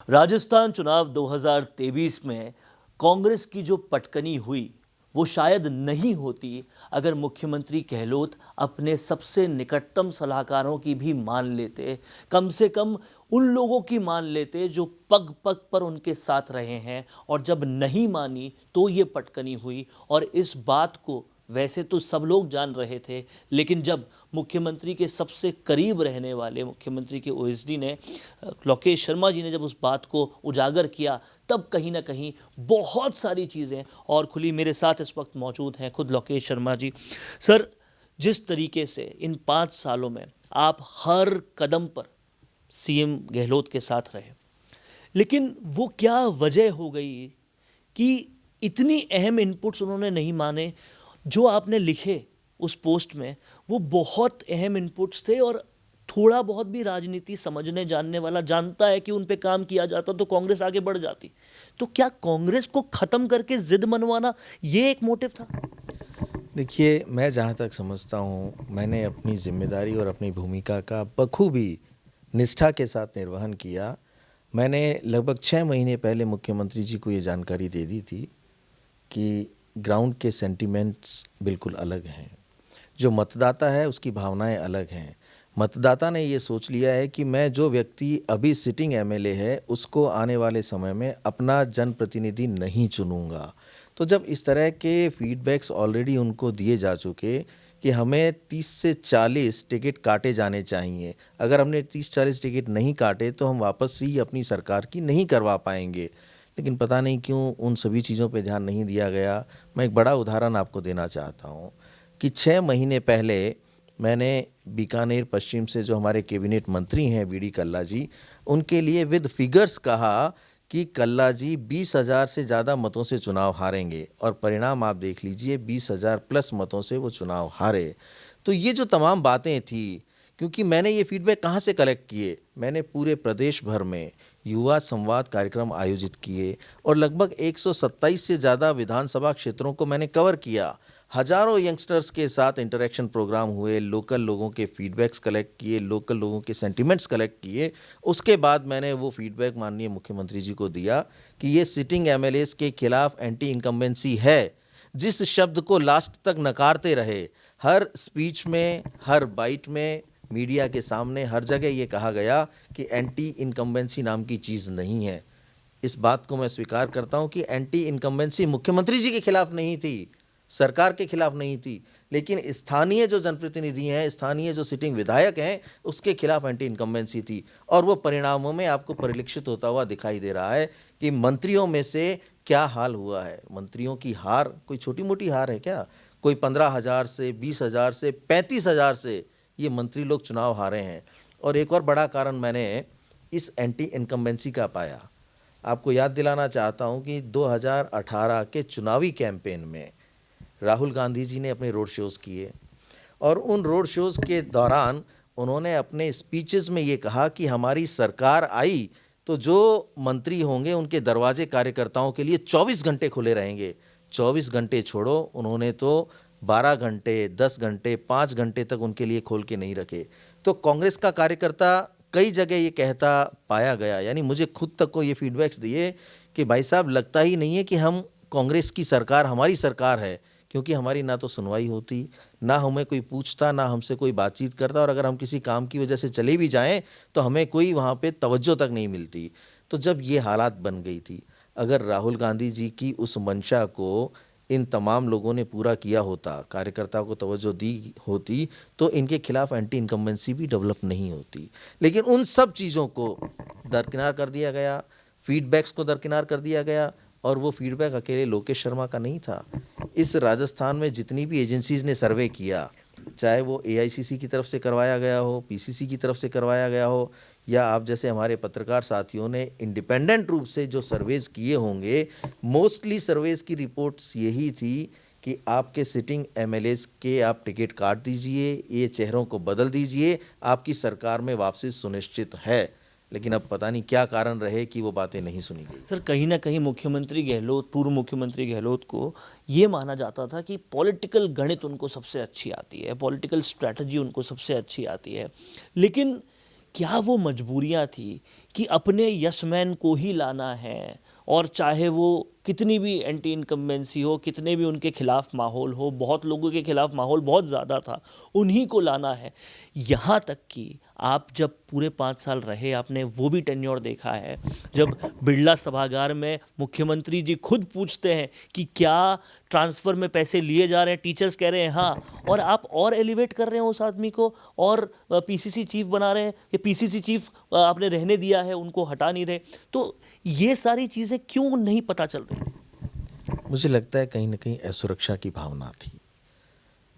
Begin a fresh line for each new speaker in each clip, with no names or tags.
राजस्थान चुनाव 2023 में कांग्रेस की जो पटकनी हुई वो शायद नहीं होती अगर मुख्यमंत्री गहलोत अपने सबसे निकटतम सलाहकारों की भी मान लेते, कम से कम उन लोगों की मान लेते जो पग पग पर उनके साथ रहे हैं। और जब नहीं मानी तो ये पटकनी हुई। और इस बात को वैसे तो सब लोग जान रहे थे, लेकिन जब मुख्यमंत्री के सबसे करीब रहने वाले मुख्यमंत्री के ओएसडी ने, लोकेश शर्मा जी ने जब उस बात को उजागर किया, तब कहीं ना कहीं बहुत सारी चीज़ें और खुली। मेरे साथ इस वक्त मौजूद हैं खुद लोकेश शर्मा जी। सर, जिस तरीके से इन 5 सालों में आप हर कदम पर सीएम गहलोत के साथ रहे, लेकिन वो क्या वजह हो गई कि इतनी अहम इनपुट्स उन्होंने नहीं माने? जो आपने लिखे उस पोस्ट में वो बहुत अहम इनपुट्स थे, और थोड़ा बहुत भी राजनीति समझने जानने वाला जानता है कि उन पे काम किया जाता तो कांग्रेस आगे बढ़ जाती। तो क्या कांग्रेस को खत्म करके जिद मनवाना ये एक मोटिव था?
देखिए, मैं जहाँ तक समझता हूँ, मैंने अपनी जिम्मेदारी और अपनी भूमिका का बखूबी निष्ठा के साथ निर्वहन किया। मैंने लगभग 6 महीने पहले मुख्यमंत्री जी को ये जानकारी दे दी थी कि ग्राउंड के सेंटिमेंट्स बिल्कुल अलग हैं। जो मतदाता है उसकी भावनाएं अलग हैं। मतदाता ने ये सोच लिया है कि मैं जो व्यक्ति अभी सिटिंग एमएलए है उसको आने वाले समय में अपना जनप्रतिनिधि नहीं चुनूंगा। तो जब इस तरह के फीडबैक्स ऑलरेडी उनको दिए जा चुके कि हमें 30 से 40 टिकट काटे जाने चाहिए, अगर हमने 30-40 टिकट नहीं काटे तो हम वापस ही अपनी सरकार की नहीं करवा पाएंगे, लेकिन पता नहीं क्यों उन सभी चीज़ों पे ध्यान नहीं दिया गया। मैं एक बड़ा उदाहरण आपको देना चाहता हूँ कि 6 महीने पहले मैंने बीकानेर पश्चिम से जो हमारे कैबिनेट मंत्री हैं बीडी कल्ला जी, उनके लिए विद फिगर्स कहा कि कल्ला जी 20,000 से ज़्यादा मतों से चुनाव हारेंगे, और परिणाम आप देख लीजिए 20,000 प्लस मतों से वो चुनाव हारे। तो ये जो तमाम बातें थी, क्योंकि मैंने ये फीडबैक कहाँ से कलेक्ट किए, मैंने पूरे प्रदेश भर में युवा संवाद कार्यक्रम आयोजित किए और लगभग 127 से ज़्यादा विधानसभा क्षेत्रों को मैंने कवर किया। हजारों यंगस्टर्स के साथ इंटरेक्शन प्रोग्राम हुए, लोकल लोगों के फीडबैक्स कलेक्ट किए, लोकल लोगों के सेंटिमेंट्स कलेक्ट किए। उसके बाद मैंने वो फीडबैक माननीय मुख्यमंत्री जी को दिया कि ये सिटिंग एमएलएस के खिलाफ एंटी इनकम्बेंसी है। जिस शब्द को लास्ट तक नकारते रहे, हर स्पीच में, हर बाइट में, मीडिया के सामने, हर जगह ये कहा गया कि एंटी इनकम्बेंसी नाम की चीज़ नहीं है। इस बात को मैं स्वीकार करता हूं कि एंटी इनकम्बेंसी मुख्यमंत्री जी के खिलाफ नहीं थी, सरकार के खिलाफ नहीं थी, लेकिन स्थानीय जो जनप्रतिनिधि हैं, स्थानीय जो सिटिंग विधायक हैं, उसके खिलाफ एंटी इनकम्बेंसी थी। और वो परिणामों में आपको परिलक्षित होता हुआ दिखाई दे रहा है कि मंत्रियों में से क्या हाल हुआ है। मंत्रियों की हार कोई छोटी मोटी हार है क्या? कोई 15,000 से, 20,000 से, 35,000 से ये मंत्री लोग चुनाव हारे हैं। और एक और बड़ा कारण मैंने इस एंटी इनकम्बेंसी का पाया। आपको याद दिलाना चाहता हूं कि 2018 के चुनावी कैंपेन में राहुल गांधी जी ने अपने रोड शोज़ किए, और उन रोड शोज़ के दौरान उन्होंने अपने स्पीचेस में ये कहा कि हमारी सरकार आई तो जो मंत्री होंगे उनके दरवाजे कार्यकर्ताओं के लिए 24 घंटे खुले रहेंगे। 24 घंटे छोड़ो, उन्होंने तो 12 घंटे, 10 घंटे, 5 घंटे तक उनके लिए खोल के नहीं रखे। तो कांग्रेस का कार्यकर्ता कई जगह ये कहता पाया गया, यानी मुझे खुद तक को ये फीडबैक्स दिए कि भाई साहब, लगता ही नहीं है कि हम कांग्रेस की सरकार हमारी सरकार है, क्योंकि हमारी ना तो सुनवाई होती, ना हमें कोई पूछता, ना हमसे कोई बातचीत करता, और अगर हम किसी काम की वजह से चले भी जाएं तो हमें कोई वहाँ पे तवज्जो तक नहीं मिलती। तो जब ये हालात बन गई थी, अगर राहुल गांधी जी की उस मंशा को इन तमाम लोगों ने पूरा किया होता, कार्यकर्ताओं को तवज्जो दी होती, तो इनके खिलाफ एंटी इनकम्बेंसी भी डेवलप नहीं होती। लेकिन उन सब चीज़ों को दरकिनार कर दिया गया, फीडबैक्स को दरकिनार कर दिया गया, और वो फीडबैक अकेले लोकेश शर्मा का नहीं था। इस राजस्थान में जितनी भी एजेंसीज़ ने सर्वे किया, चाहे वो एआईसीसी की तरफ से करवाया गया हो, पीसीसी की तरफ से करवाया गया हो, या आप जैसे हमारे पत्रकार साथियों ने इंडिपेंडेंट रूप से जो सर्वेज़ किए होंगे, मोस्टली सर्वेज़ की रिपोर्ट्स यही थी कि आपके सिटिंग एमएलएस के आप टिकट काट दीजिए, ये चेहरों को बदल दीजिए, आपकी सरकार में वापसी सुनिश्चित है। लेकिन अब पता नहीं क्या कारण रहे कि वो बातें नहीं सुनी गई।
सर, कहीं ना कहीं मुख्यमंत्री गहलोत, पूर्व मुख्यमंत्री गहलोत को ये माना जाता था कि पॉलिटिकल गणित उनको सबसे अच्छी आती है, पॉलिटिकल स्ट्रैटेजी उनको सबसे अच्छी आती है। लेकिन क्या वो मजबूरियां थी कि अपने यसमैन को ही लाना है, और चाहे वो कितनी भी एंटी इनकम्बेंसी हो, कितने भी उनके खिलाफ माहौल हो, बहुत लोगों के खिलाफ माहौल बहुत ज़्यादा था, उन्हीं को लाना है। यहाँ तक कि आप जब पूरे 5 साल रहे, आपने वो भी टेन्योर देखा है जब बिरला सभागार में मुख्यमंत्री जी खुद पूछते हैं कि क्या ट्रांसफ़र में पैसे लिए जा रहे हैं, टीचर्स कह रहे हैं हाँ, और आप और एलिवेट कर रहे हैं उस आदमी को, और पीसीसी चीफ बना रहे हैं, या पीसीसी चीफ आपने रहने दिया है, उनको हटा नहीं रहे। तो ये सारी चीज़ें क्यों नहीं पता चल रही?
मुझे लगता है कहीं ना कहीं असुरक्षा की भावना थी।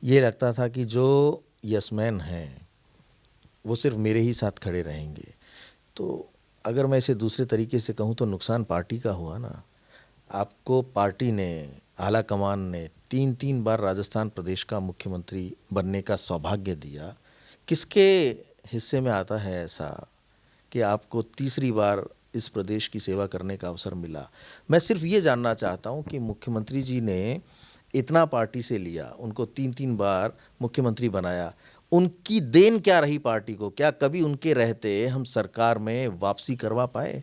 ये लगता था कि जो यसमैन हैं वो सिर्फ मेरे ही साथ खड़े रहेंगे। तो अगर मैं इसे दूसरे तरीके से कहूँ तो नुकसान पार्टी का हुआ ना। आपको पार्टी ने, आला कमान ने 3 बार राजस्थान प्रदेश का मुख्यमंत्री बनने का सौभाग्य दिया। किसके हिस्से में आता है ऐसा कि आपको तीसरी बार इस प्रदेश की सेवा करने का अवसर मिला? मैं सिर्फ ये जानना चाहता हूँ कि मुख्यमंत्री जी ने इतना पार्टी से लिया, उनको 3 बार मुख्यमंत्री बनाया, उनकी देन क्या रही पार्टी को? क्या कभी उनके रहते हम सरकार में वापसी करवा पाए?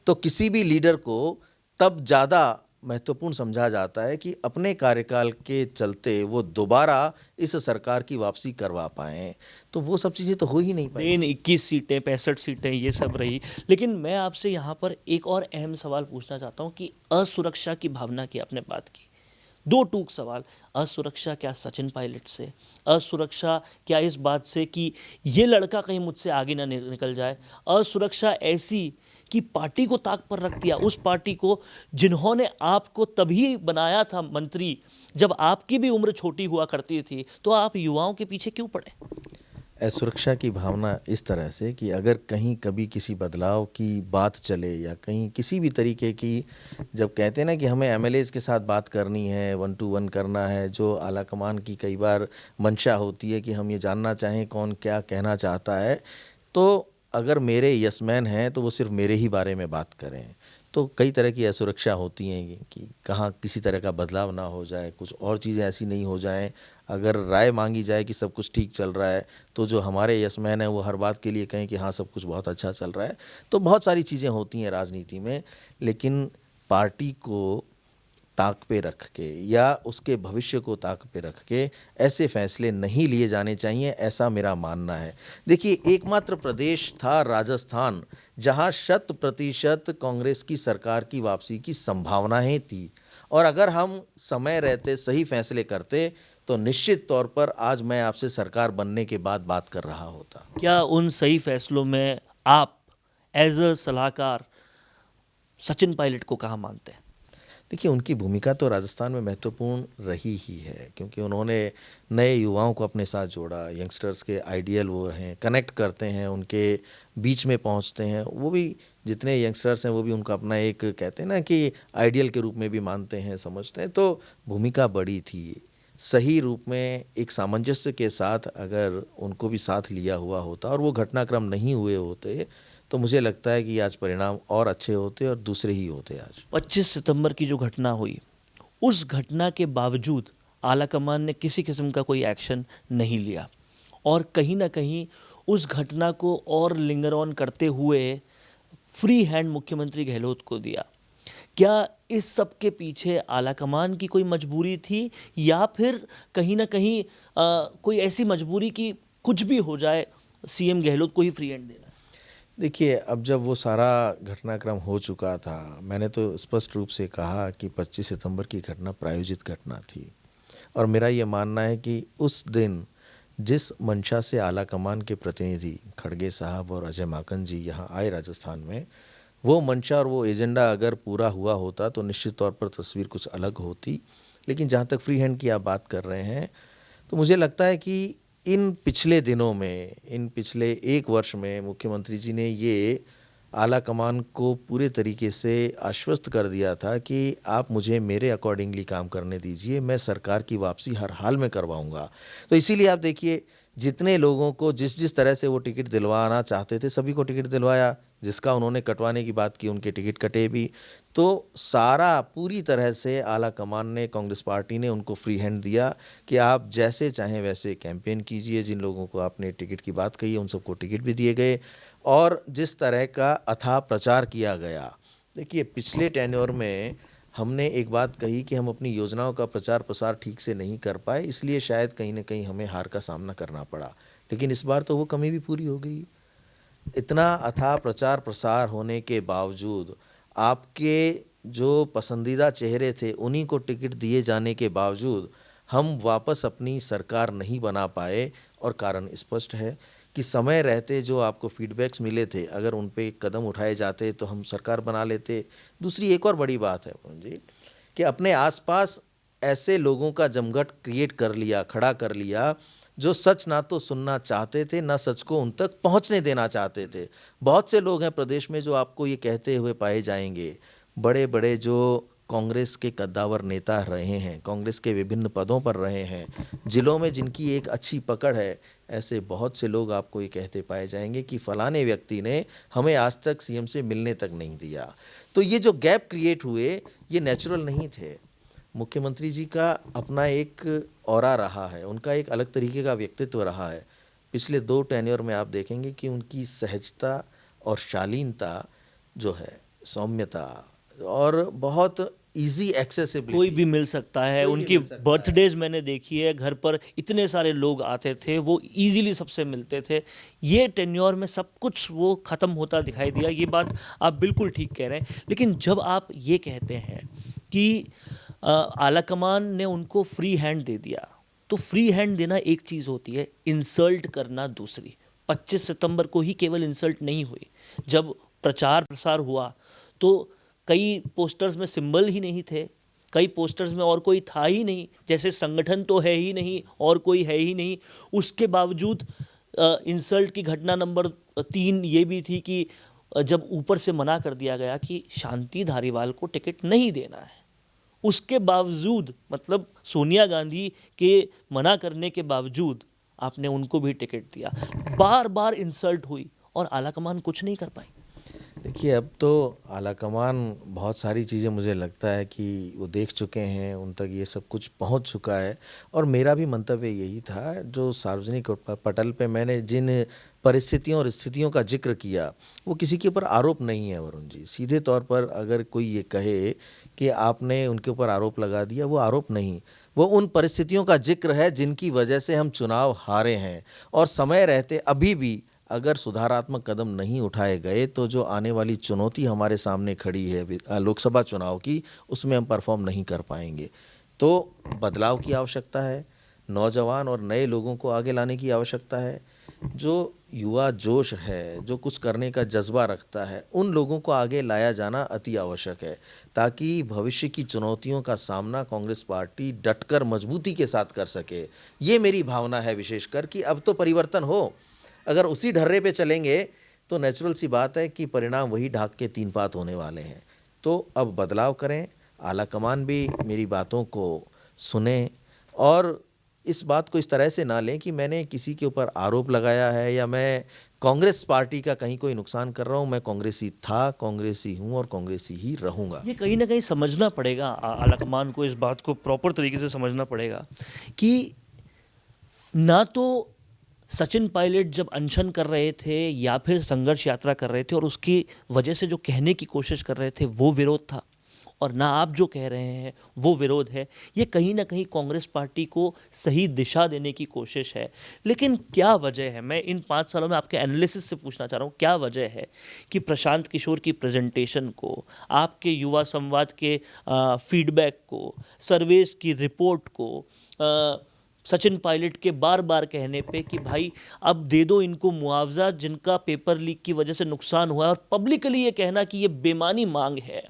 तो किसी भी लीडर को तब ज़्यादा महत्वपूर्ण समझा जाता है कि अपने कार्यकाल के चलते वो दोबारा इस सरकार की वापसी करवा पाएँ। तो वो सब चीज़ें तो हो ही नहीं पाई।
देन 21 सीटें, 65 सीटें, ये सब रही। लेकिन मैं आपसे यहाँ पर एक और अहम सवाल पूछना चाहता हूँ कि असुरक्षा की भावना की आपने बात की। 2 टूक सवाल। असुरक्षा क्या सचिन पायलट से? असुरक्षा क्या इस बात से कि ये लड़का कहीं मुझसे आगे ना निकल जाए? असुरक्षा ऐसी कि पार्टी को ताक पर रख दिया, उस पार्टी को जिन्होंने आपको तभी बनाया था मंत्री जब आपकी भी उम्र छोटी हुआ करती थी, तो आप युवाओं के पीछे क्यों पड़े?
असुरक्षा की भावना इस तरह से कि अगर कहीं कभी किसी बदलाव की बात चले या कहीं किसी भी तरीके की, जब कहते हैं ना कि हमें एमएलएज के साथ बात करनी है, 1 to 1 करना है, जो आलाकमान की कई बार मंशा होती है कि हम ये जानना चाहें कौन क्या कहना चाहता है, तो अगर मेरे यसमैन हैं तो वो सिर्फ मेरे ही बारे में बात करें। तो कई तरह की असुरक्षा होती हैं कि कहाँ किसी तरह का बदलाव ना हो जाए, कुछ और चीज़ें ऐसी नहीं हो जाएं। अगर राय मांगी जाए कि सब कुछ ठीक चल रहा है, तो जो हमारे यसमैन हैं वो हर बात के लिए कहें कि हाँ सब कुछ बहुत अच्छा चल रहा है। तो बहुत सारी चीज़ें होती हैं राजनीति में, लेकिन पार्टी को ताक पे रख के या उसके भविष्य को ताक पे रख के ऐसे फैसले नहीं लिए जाने चाहिए, ऐसा मेरा मानना है। देखिए, एकमात्र प्रदेश था राजस्थान जहां 100% कांग्रेस की सरकार की वापसी की संभावनाएं थी, और अगर हम समय रहते सही फैसले करते तो निश्चित तौर पर आज मैं आपसे सरकार बनने के बाद बात कर रहा होता।
क्या उन सही फैसलों में आप एज अ सलाहकार सचिन पायलट को कहाँ मानते हैं?
देखिए, उनकी भूमिका तो राजस्थान में महत्वपूर्ण रही ही है, क्योंकि उन्होंने नए युवाओं को अपने साथ जोड़ा, यंगस्टर्स के आइडियल वो हैं, कनेक्ट करते हैं, उनके बीच में पहुंचते हैं। वो भी जितने यंगस्टर्स हैं वो भी उनका अपना एक कहते हैं ना कि आइडियल के रूप में भी मानते हैं, समझते हैं। तो भूमिका बड़ी थी। सही रूप में एक सामंजस्य के साथ अगर उनको भी साथ लिया हुआ होता और वो घटनाक्रम नहीं हुए होते, तो मुझे लगता है कि आज परिणाम और अच्छे होते और दूसरे ही होते आज।
25 सितंबर की जो घटना हुई, उस घटना के बावजूद आलाकमान ने किसी किस्म का कोई एक्शन नहीं लिया, और कहीं ना कहीं उस घटना को और लिंगर ऑन करते हुए फ्री हैंड मुख्यमंत्री गहलोत को दिया। क्या इस सब के पीछे आलाकमान की कोई मजबूरी थी, या फिर कहीं ना कहीं कोई ऐसी मजबूरी कि कुछ भी हो जाए सीएम गहलोत को ही फ्री हैंड देना?
देखिए, अब जब वो सारा घटनाक्रम हो चुका था, मैंने तो स्पष्ट रूप से कहा कि 25 सितंबर की घटना प्रायोजित घटना थी, और मेरा ये मानना है कि उस दिन जिस मंशा से आला कमान के प्रतिनिधि खड़गे साहब और अजय माकन जी यहाँ आए राजस्थान में, वो मंशा और वो एजेंडा अगर पूरा हुआ होता तो निश्चित तौर पर तस्वीर कुछ अलग होती। लेकिन जहाँ तक फ्री हैंड की आप बात कर रहे हैं, तो मुझे लगता है कि इन पिछले दिनों में, इन पिछले 1 वर्ष में मुख्यमंत्री जी ने ये आला कमान को पूरे तरीके से आश्वस्त कर दिया था कि आप मुझे मेरे अकॉर्डिंगली काम करने दीजिए, मैं सरकार की वापसी हर हाल में करवाऊंगा। तो इसीलिए आप देखिए, जितने लोगों को जिस जिस तरह से वो टिकट दिलवाना चाहते थे सभी को टिकट दिलवाया, जिसका उन्होंने कटवाने की बात की उनके टिकट कटे भी। तो सारा पूरी तरह से आला कमान ने, कांग्रेस पार्टी ने उनको फ्री हैंड दिया कि आप जैसे चाहें वैसे कैंपेन कीजिए। जिन लोगों को आपने टिकट की बात कही है उन सबको टिकट भी दिए गए। और जिस तरह का अथाह प्रचार किया गया, देखिए पिछले टेन्योर में हमने एक बात कही कि हम अपनी योजनाओं का प्रचार प्रसार ठीक से नहीं कर पाए, इसलिए शायद कहीं ना कहीं हमें हार का सामना करना पड़ा। लेकिन इस बार तो वो कमी भी पूरी हो गई। इतना अथाह प्रचार प्रसार होने के बावजूद, आपके जो पसंदीदा चेहरे थे उन्हीं को टिकट दिए जाने के बावजूद हम वापस अपनी सरकार नहीं बना पाए। और कारण स्पष्ट है कि समय रहते जो आपको फीडबैक्स मिले थे, अगर उन पे कदम उठाए जाते तो हम सरकार बना लेते। दूसरी एक और बड़ी बात है पवन जी, कि अपने आसपास ऐसे लोगों का जमघट क्रिएट कर लिया, खड़ा कर लिया, जो सच ना तो सुनना चाहते थे, ना सच को उन तक पहुंचने देना चाहते थे। बहुत से लोग हैं प्रदेश में जो आपको ये कहते हुए पाए जाएंगे, बड़े बड़े जो कांग्रेस के कद्दावर नेता रहे हैं, कांग्रेस के विभिन्न पदों पर रहे हैं, जिलों में जिनकी एक अच्छी पकड़ है, ऐसे बहुत से लोग आपको ये कहते पाए जाएंगे कि फलाने व्यक्ति ने हमें आज तक सीएम से मिलने तक नहीं दिया। तो ये जो गैप क्रिएट हुए, ये नेचुरल नहीं थे। मुख्यमंत्री जी का अपना एक ऑरा रहा है, उनका एक अलग तरीके का व्यक्तित्व रहा है। पिछले 2 टेन्योर में आप देखेंगे कि उनकी सहजता और शालीनता जो है, सौम्यता और बहुत इजी
कोई
एक्सेसिबिलिटी,
भी मिल सकता है।
कोई भी
उनकी
मिल सकता है।
बर्थडेज मैंने देखी है, घर पर इतने सारे लोग आते थे, वो इजीली सबसे मिलते थे। ये टेन्योर में सब कुछ वो ख़त्म होता दिखाई दिया। ये बात आप बिल्कुल ठीक कह रहे हैं। लेकिन जब आप ये कहते हैं कि आलाकमान ने उनको फ्री हैंड दे दिया, तो फ्री हैंड देना एक चीज़ होती है, इंसल्ट करना दूसरी। 25 सितंबर को ही केवल इंसल्ट नहीं हुई, जब प्रचार प्रसार हुआ तो कई पोस्टर्स में सिंबल ही नहीं थे, कई पोस्टर्स में और कोई था ही नहीं, जैसे संगठन तो है ही नहीं और कोई है ही नहीं। उसके बावजूद इंसल्ट की घटना नंबर 3 ये भी थी कि जब ऊपर से मना कर दिया गया कि शांति धारीवाल को टिकट नहीं देना है, उसके बावजूद, मतलब सोनिया गांधी के मना करने के बावजूद आपने उनको भी टिकट दिया। बार बार इंसल्ट हुई और आलाकमान कुछ नहीं कर पाई।
देखिए, अब तो आलाकमान बहुत सारी चीज़ें मुझे लगता है कि वो देख चुके हैं, उन तक ये सब कुछ पहुंच चुका है। और मेरा भी मंतव्य यही था, जो सार्वजनिक पटल पे मैंने जिन परिस्थितियों और स्थितियों का जिक्र किया, वो किसी के ऊपर आरोप नहीं है वरुण जी। सीधे तौर पर अगर कोई ये कहे कि आपने उनके ऊपर आरोप लगा दिया, वो आरोप नहीं, वो उन परिस्थितियों का जिक्र है जिनकी वजह से हम चुनाव हारे हैं। और समय रहते अभी भी अगर सुधारात्मक कदम नहीं उठाए गए तो जो आने वाली चुनौती हमारे सामने खड़ी है लोकसभा चुनाव की, उसमें हम परफॉर्म नहीं कर पाएंगे। तो बदलाव की आवश्यकता है, नौजवान और नए लोगों को आगे लाने की आवश्यकता है। जो युवा जोश है, जो कुछ करने का जज्बा रखता है, उन लोगों को आगे लाया जाना अति आवश्यक है, ताकि भविष्य की चुनौतियों का सामना कांग्रेस पार्टी डटकर मजबूती के साथ कर सके। ये मेरी भावना है विशेषकर, कि अब तो परिवर्तन हो। अगर उसी ढर्रे पे चलेंगे तो नेचुरल सी बात है कि परिणाम वही ढाक के 3 पात होने वाले हैं। तो अब बदलाव करें, आला कमान भी मेरी बातों को सुने और इस बात को इस तरह से ना लें कि मैंने किसी के ऊपर आरोप लगाया है या मैं कांग्रेस पार्टी का कहीं कोई नुकसान कर रहा हूं। मैं कांग्रेसी था, कांग्रेसी हूं और कांग्रेसी ही रहूंगा।
ये कहीं ना कहीं समझना पड़ेगा, आलाकमान को इस बात को प्रॉपर तरीके से समझना पड़ेगा कि ना तो सचिन पायलट जब अनशन कर रहे थे या फिर संघर्ष यात्रा कर रहे थे और उसकी वजह से जो कहने की कोशिश कर रहे थे वो विरोध था, और ना आप जो कह रहे हैं वो विरोध है। ये कहीं ना कहीं कांग्रेस पार्टी को सही दिशा देने की कोशिश है। लेकिन क्या वजह है, मैं इन 5 सालों में आपके एनालिसिस से पूछना चाह रहा हूँ, क्या वजह है कि प्रशांत किशोर की प्रेजेंटेशन को, आपके युवा संवाद के फीडबैक को, सर्वेस की रिपोर्ट को, सचिन पायलट के बार बार कहने पे कि भाई अब दे दो इनको मुआवजा जिनका पेपर लीक की वजह से नुकसान हुआ है, और पब्लिकली ये कहना कि ये बेमानी मांग है,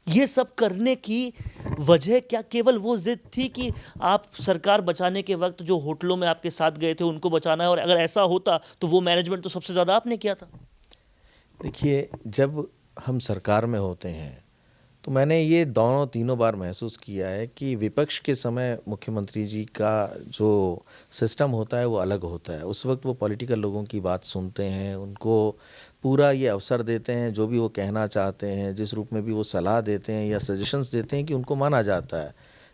ये सब करने की वजह क्या केवल वो जिद थी कि आप सरकार बचाने के वक्त जो होटलों में आपके साथ गए थे उनको बचाना है, और अगर ऐसा होता तो वो मैनेजमेंट तो सबसे ज़्यादा आपने किया था?
देखिए, जब हम सरकार में होते हैं तो मैंने ये दोनों तीनों बार महसूस किया है कि विपक्ष के समय मुख्यमंत्री जी का जो सिस्टम होता है वो अलग होता है। उस वक्त वो पॉलिटिकल लोगों की बात सुनते हैं, उनको पूरा ये अवसर देते हैं, जो भी वो कहना चाहते हैं, जिस रूप में भी वो सलाह देते हैं या सजेशंस देते हैं कि उनको माना जाता है।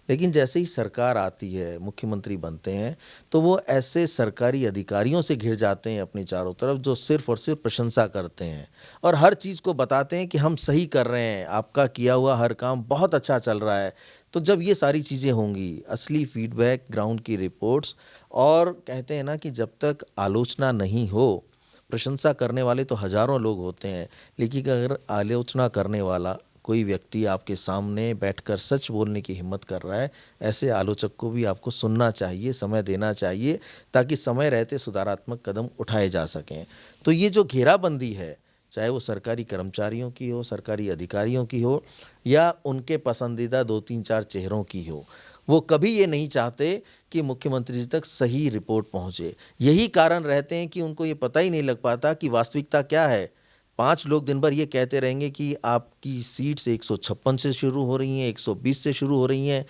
लेकिन जैसे ही सरकार आती है, मुख्यमंत्री बनते हैं, तो वो ऐसे सरकारी अधिकारियों से घिर जाते हैं अपनी चारों तरफ, जो सिर्फ और सिर्फ प्रशंसा करते हैं और हर चीज़ को बताते हैं कि हम सही कर रहे हैं, आपका किया हुआ हर काम बहुत अच्छा चल रहा है। तो जब ये सारी चीज़ें होंगी, असली फीडबैक, ग्राउंड की रिपोर्ट्स, और कहते हैं ना कि जब तक आलोचना नहीं हो, प्रशंसा करने वाले तो हज़ारों लोग होते हैं, लेकिन अगर आलोचना करने वाला कोई व्यक्ति आपके सामने बैठकर सच बोलने की हिम्मत कर रहा है, ऐसे आलोचक को भी आपको सुनना चाहिए, समय देना चाहिए, ताकि समय रहते सुधारात्मक कदम उठाए जा सकें। तो ये जो घेराबंदी है, चाहे वो सरकारी कर्मचारियों की हो, सरकारी अधिकारियों की हो, या उनके पसंदीदा 2-3-4 चेहरों की हो, वो कभी ये नहीं चाहते कि मुख्यमंत्री जी तक सही रिपोर्ट पहुंचे। यही कारण रहते हैं कि उनको ये पता ही नहीं लग पाता कि वास्तविकता क्या है। 5 लोग दिन भर ये कहते रहेंगे कि आपकी सीट्स 156 से शुरू हो रही हैं, 120 से शुरू हो रही हैं,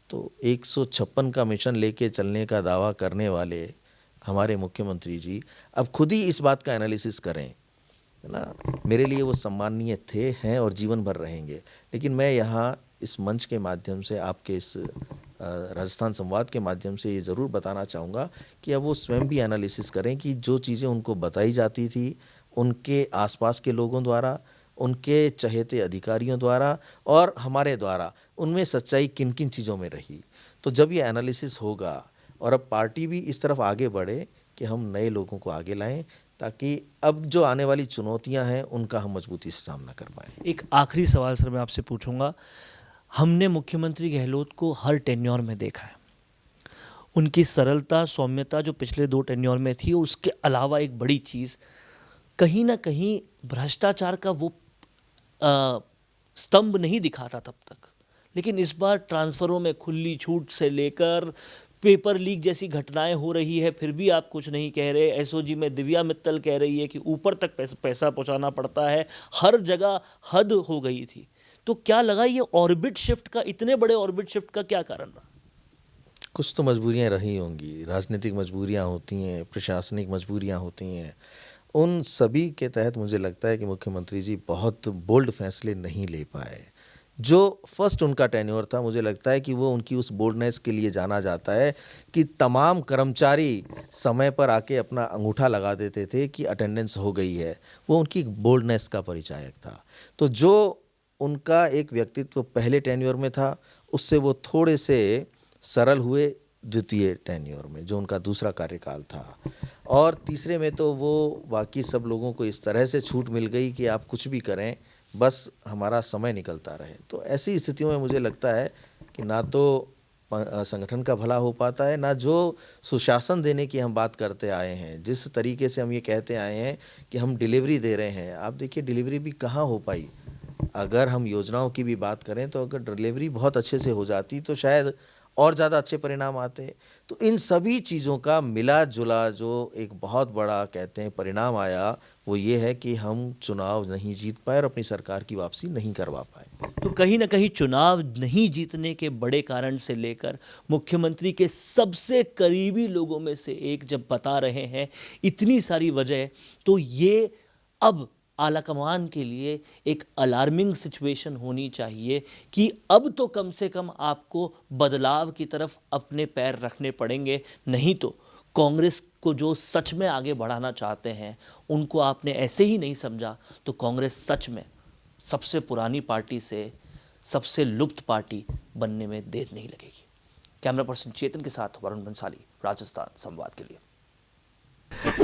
तो 156 का मिशन लेके चलने का दावा करने वाले हमारे मुख्यमंत्री जी अब खुद ही इस बात का एनालिसिस करें, है ना। मेरे लिए वो सम्माननीय थे, हैं और जीवन भर रहेंगे। लेकिन मैं यहाँ इस मंच के माध्यम से, आपके इस राजस्थान संवाद के माध्यम से ये ज़रूर बताना चाहूँगा कि अब वो स्वयं भी एनालिसिस करें कि जो चीज़ें उनको बताई जाती थी उनके आसपास के लोगों द्वारा, उनके चहेते अधिकारियों द्वारा और हमारे द्वारा, उनमें सच्चाई किन किन चीज़ों में रही। तो जब ये एनालिसिस होगा और अब पार्टी भी इस तरफ आगे बढ़े कि हम नए लोगों को आगे लाएं, ताकि अब जो आने वाली चुनौतियां हैं उनका हम मजबूती से सामना कर पाएँ।
एक आखिरी सवाल सर मैं आपसे पूछूंगा। हमने मुख्यमंत्री गहलोत को हर टेन्योर में देखा है, उनकी सरलता, सौम्यता जो पिछले 2 टेन्योर में थी, उसके अलावा एक बड़ी चीज़ कहीं ना कहीं भ्रष्टाचार का वो स्तंभ नहीं दिखा था तब तक। लेकिन इस बार ट्रांसफरों में खुली छूट से लेकर पेपर लीक जैसी घटनाएं हो रही है, फिर भी आप कुछ नहीं कह रहे। एसओजी में दिव्या मित्तल कह रही है कि ऊपर तक पैसा पहुंचाना पड़ता है, हर जगह हद हो गई थी। तो क्या लगा ये ऑर्बिट शिफ्ट का, इतने बड़े ऑर्बिट शिफ्ट का क्या कारण रहा?
कुछ तो मजबूरियां रही होंगी, राजनीतिक मजबूरियां होती हैं, प्रशासनिक मजबूरियां होती हैं। उन सभी के तहत मुझे लगता है कि मुख्यमंत्री जी बहुत बोल्ड फैसले नहीं ले पाए। जो फर्स्ट उनका टेन्योर था, मुझे लगता है कि वो उनकी उस बोल्डनेस के लिए जाना जाता है कि तमाम कर्मचारी समय पर आके अपना अंगूठा लगा देते थे कि अटेंडेंस हो गई है। वो उनकी बोल्डनेस का परिचायक था। तो जो उनका एक व्यक्तित्व पहले टेन्योर में था, उससे वो थोड़े से सरल हुए द्वितीय टेन्योर में, जो उनका दूसरा कार्यकाल था। और तीसरे में तो वो बाकी सब लोगों को इस तरह से छूट मिल गई कि आप कुछ भी करें, बस हमारा समय निकलता रहे। तो ऐसी स्थितियों में मुझे लगता है कि ना तो संगठन का भला हो पाता है, ना जो सुशासन देने की हम बात करते आए हैं, जिस तरीके से हम ये कहते आए हैं कि हम डिलीवरी दे रहे हैं, आप देखिए डिलीवरी भी कहाँ हो पाई। अगर हम योजनाओं की भी बात करें तो अगर डिलीवरी बहुत अच्छे से हो जाती तो शायद और ज़्यादा अच्छे परिणाम आते। तो इन सभी चीज़ों का मिला जुला जो एक बहुत बड़ा कहते हैं परिणाम आया, वो ये है कि हम चुनाव नहीं जीत पाए और अपनी सरकार की वापसी नहीं करवा पाए।
तो कहीं ना कहीं चुनाव नहीं जीतने के बड़े कारण से लेकर मुख्यमंत्री के सबसे करीबी लोगों में से एक जब बता रहे हैं इतनी सारी वजह, तो ये अब आलाकमान के लिए एक अलार्मिंग सिचुएशन होनी चाहिए कि अब तो कम से कम आपको बदलाव की तरफ अपने पैर रखने पड़ेंगे। नहीं तो कांग्रेस को जो सच में आगे बढ़ाना चाहते हैं उनको आपने ऐसे ही नहीं समझा, तो कांग्रेस सच में सबसे पुरानी पार्टी से सबसे लुप्त पार्टी बनने में देर नहीं लगेगी। कैमरा पर्सन चेतन के साथ वरुण बंसाली, राजस्थान संवाद के लिए।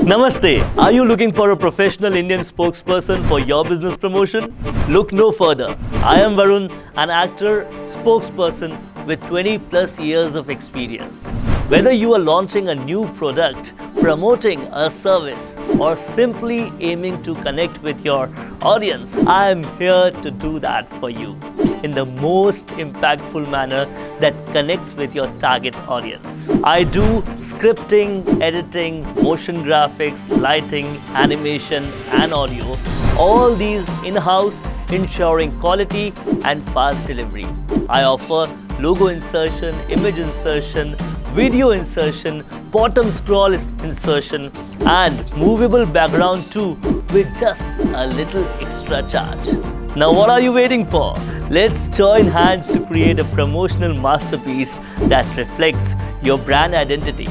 Namaste. Are you looking for a professional Indian spokesperson for your business promotion? Look no further. I am Varun, an actor, spokesperson with 20 plus years of experience. Whether you are launching a new product, promoting a service, or simply aiming to connect with your audience, I am here to do that for you in the most impactful manner that connects with your target audience. I do scripting, editing, motion graphics, lighting, animation, and audio. All these in-house, ensuring quality and fast delivery. I offer logo insertion, image insertion, video insertion, bottom scroll insertion, and movable background too with just a little extra charge. Now what are you waiting for? Let's join hands to create a promotional masterpiece that reflects your brand identity.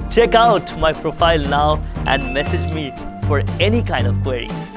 Check out my profile now and message me for any kind of queries.